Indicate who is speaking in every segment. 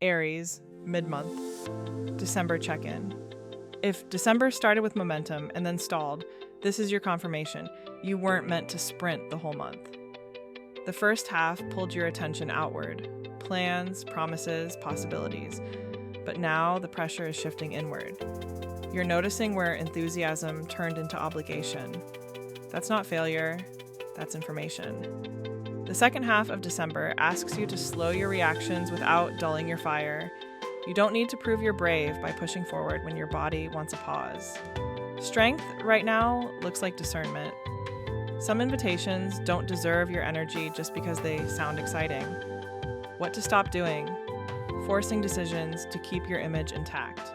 Speaker 1: Aries, mid-month, December check-in. If December started with momentum and then stalled, this is your confirmation. You weren't meant to sprint the whole month. The first half pulled your attention outward. Plans, promises, possibilities. But now the pressure is shifting inward. You're noticing where enthusiasm turned into obligation. That's not failure, that's information. The second half of December asks you to slow your reactions without dulling your fire. You don't need to prove you're brave by pushing forward when your body wants a pause. Strength right now looks like discernment. Some invitations don't deserve your energy just because they sound exciting. What to stop doing? Forcing decisions to keep your image intact.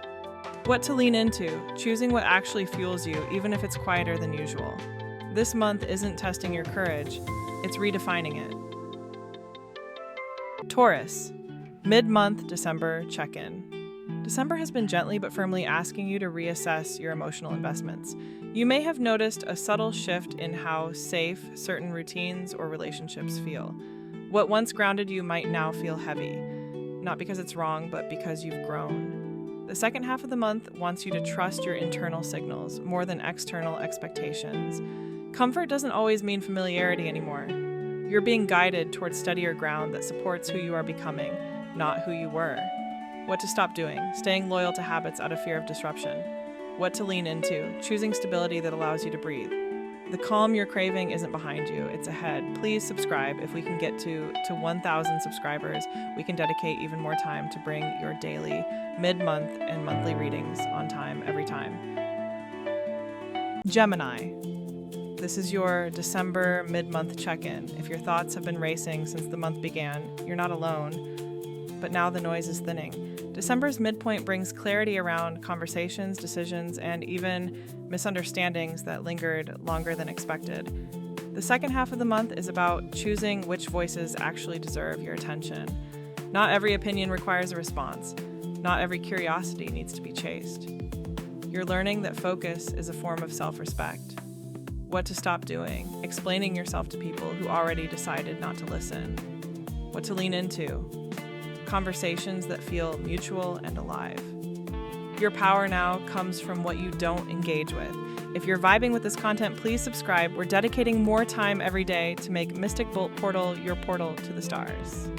Speaker 1: What to lean into? Choosing what actually fuels you, even if it's quieter than usual. This month isn't testing your courage, it's redefining it. Taurus, mid-month December check-in. December has been gently but firmly asking you to reassess your emotional investments. You may have noticed a subtle shift in how safe certain routines or relationships feel. What once grounded you might now feel heavy, not because it's wrong, but because you've grown. The second half of the month wants you to trust your internal signals more than external expectations. Comfort doesn't always mean familiarity anymore. You're being guided towards steadier ground that supports who you are becoming, not who you were. What to stop doing? Staying loyal to habits out of fear of disruption. What to lean into? Choosing stability that allows you to breathe. The calm you're craving isn't behind you, it's ahead. Please subscribe. If we can get to 1,000 subscribers, we can dedicate even more time to bring your daily, mid-month, and monthly readings on time, every time. Gemini. This is your December mid-month check-in. If your thoughts have been racing since the month began, you're not alone, but now the noise is thinning. December's midpoint brings clarity around conversations, decisions, and even misunderstandings that lingered longer than expected. The second half of the month is about choosing which voices actually deserve your attention. Not every opinion requires a response. Not every curiosity needs to be chased. You're learning that focus is a form of self-respect. What to stop doing? Explaining yourself to people who already decided not to listen. What to lean into? Conversations that feel mutual and alive. Your power now comes from what you don't engage with. If you're vibing with this content, please subscribe. We're dedicating more time every day to make Mystic Bolt Portal your portal to the stars.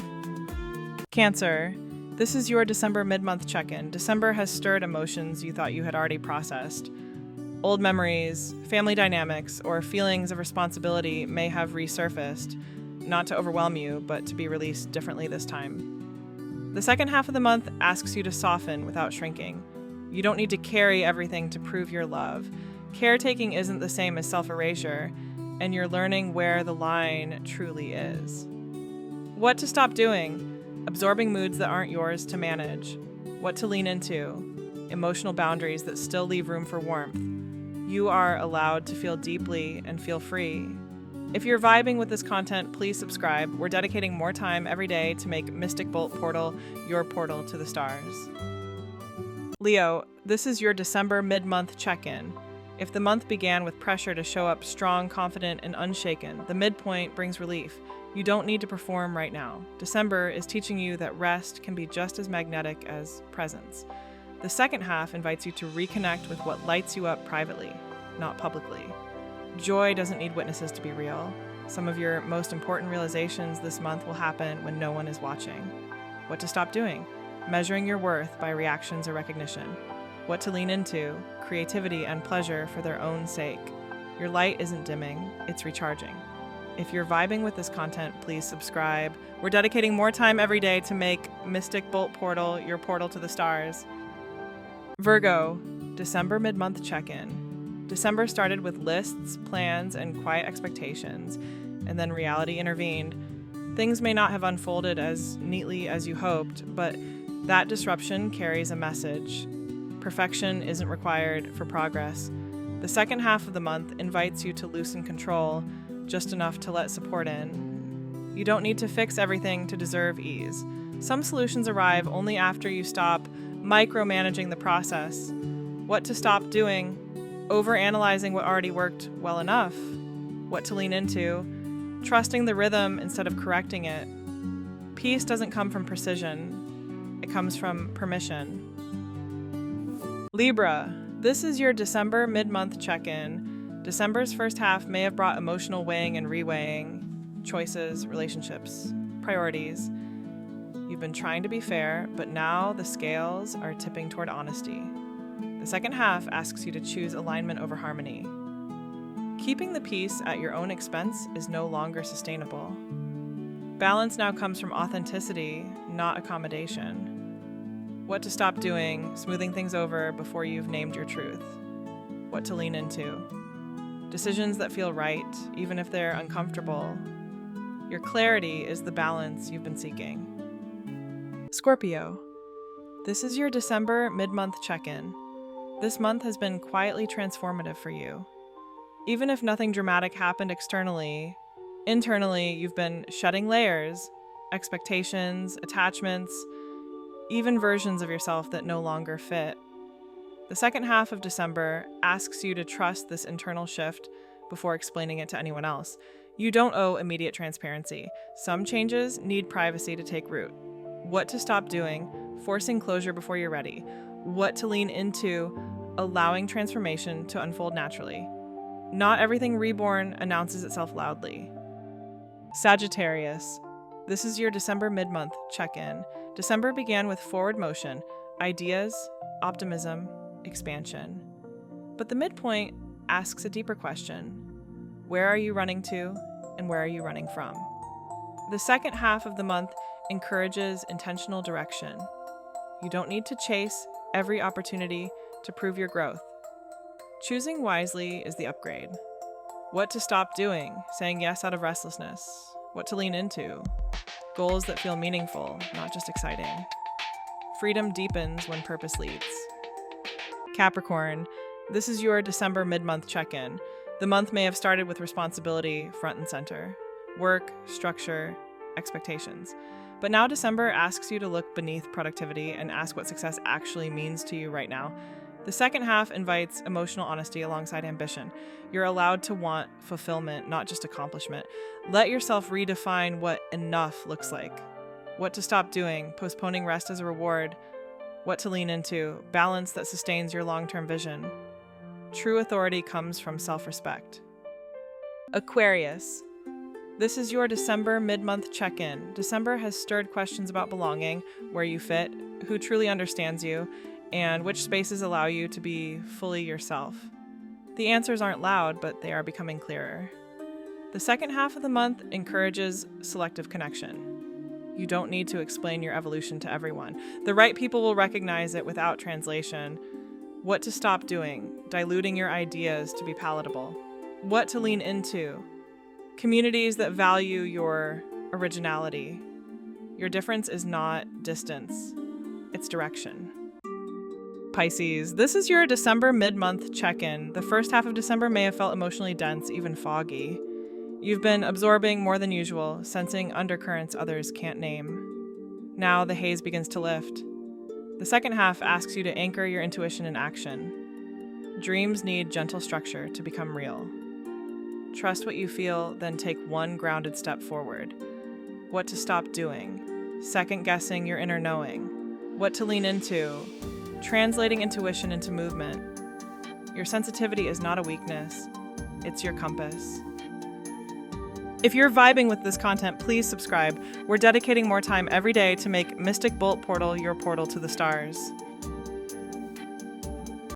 Speaker 1: Cancer. This is your December mid-month check-in. December has stirred emotions you thought you had already processed. Old memories, family dynamics, or feelings of responsibility may have resurfaced, not to overwhelm you, but to be released differently this time. The second half of the month asks you to soften without shrinking. You don't need to carry everything to prove your love. Caretaking isn't the same as self-erasure, and you're learning where the line truly is. What to stop doing? Absorbing moods that aren't yours to manage. What to lean into? Emotional boundaries that still leave room for warmth. You are allowed to feel deeply and feel free. If you're vibing with this content, please subscribe. We're dedicating more time every day to make Mystic Bolt Portal your portal to the stars. Leo, this is your December mid-month check-in. If the month began with pressure to show up strong, confident, and unshaken, the midpoint brings relief. You don't need to perform right now. December is teaching you that rest can be just as magnetic as presence. The second half invites you to reconnect with what lights you up privately, not publicly. Joy doesn't need witnesses to be real. Some of your most important realizations this month will happen when no one is watching. What to stop doing? Measuring your worth by reactions or recognition. What to lean into? Creativity and pleasure for their own sake. Your light isn't dimming, it's recharging. If you're vibing with this content, please subscribe. We're dedicating more time every day to make Mystic Bolt Portal your portal to the stars. Virgo, December mid-month check-in. December started with lists, plans, and quiet expectations, and then reality intervened. Things may not have unfolded as neatly as you hoped, but that disruption carries a message. Perfection isn't required for progress. The second half of the month invites you to loosen control, just enough to let support in. You don't need to fix everything to deserve ease. Some solutions arrive only after you stop micromanaging the process. What to stop doing? Overanalyzing what already worked well enough. What to lean into? Trusting the rhythm instead of correcting it. Peace doesn't come from precision. It comes from permission. Libra, this is your December mid-month check-in. December's first half may have brought emotional weighing and reweighing, choices, relationships, priorities. You've been trying to be fair, but now the scales are tipping toward honesty. The second half asks you to choose alignment over harmony. Keeping the peace at your own expense is no longer sustainable. Balance now comes from authenticity, not accommodation. What to stop doing, smoothing things over before you've named your truth. What to lean into. Decisions that feel right, even if they're uncomfortable. Your clarity is the balance you've been seeking. Scorpio, this is your December mid-month check-in. This month has been quietly transformative for you. Even if nothing dramatic happened externally, internally you've been shedding layers, expectations, attachments, even versions of yourself that no longer fit. The second half of December asks you to trust this internal shift before explaining it to anyone else. You don't owe immediate transparency. Some changes need privacy to take root. What to stop doing, forcing closure before you're ready. What to lean into, allowing transformation to unfold naturally. Not everything reborn announces itself loudly. Sagittarius, this is your December mid-month check-in. December began with forward motion, ideas, optimism, expansion. But the midpoint asks a deeper question. Where are you running to, and where are you running from? The second half of the month encourages intentional direction. You don't need to chase every opportunity to prove your growth. Choosing wisely is the upgrade. What to stop doing, saying yes out of restlessness. What to lean into. Goals that feel meaningful, not just exciting. Freedom deepens when purpose leads. Capricorn, this is your December mid-month check-in. The month may have started with responsibility front and center. Work, structure, expectations. But now December asks you to look beneath productivity and ask what success actually means to you right now. The second half invites emotional honesty alongside ambition. You're allowed to want fulfillment, not just accomplishment. Let yourself redefine what enough looks like. What to stop doing, postponing rest as a reward. What to lean into, balance that sustains your long-term vision. True authority comes from self-respect. Aquarius, this is your December mid-month check-in. December has stirred questions about belonging, where you fit, who truly understands you, and which spaces allow you to be fully yourself. The answers aren't loud, but they are becoming clearer. The second half of the month encourages selective connection. You don't need to explain your evolution to everyone. The right people will recognize it without translation. What to stop doing, diluting your ideas to be palatable. What to lean into, communities that value your originality. Your difference is not distance, it's direction. Pisces, this is your December mid-month check-in. The first half of December may have felt emotionally dense, even foggy. You've been absorbing more than usual, sensing undercurrents others can't name. Now the haze begins to lift. The second half asks you to anchor your intuition in action. Dreams need gentle structure to become real. Trust what you feel, then take one grounded step forward. What to stop doing, second-guessing your inner knowing. What to lean into, translating intuition into movement. Your sensitivity is not a weakness, it's your compass. If you're vibing with this content, please subscribe. We're dedicating more time every day to make Mystic Bolt Portal your portal to the stars.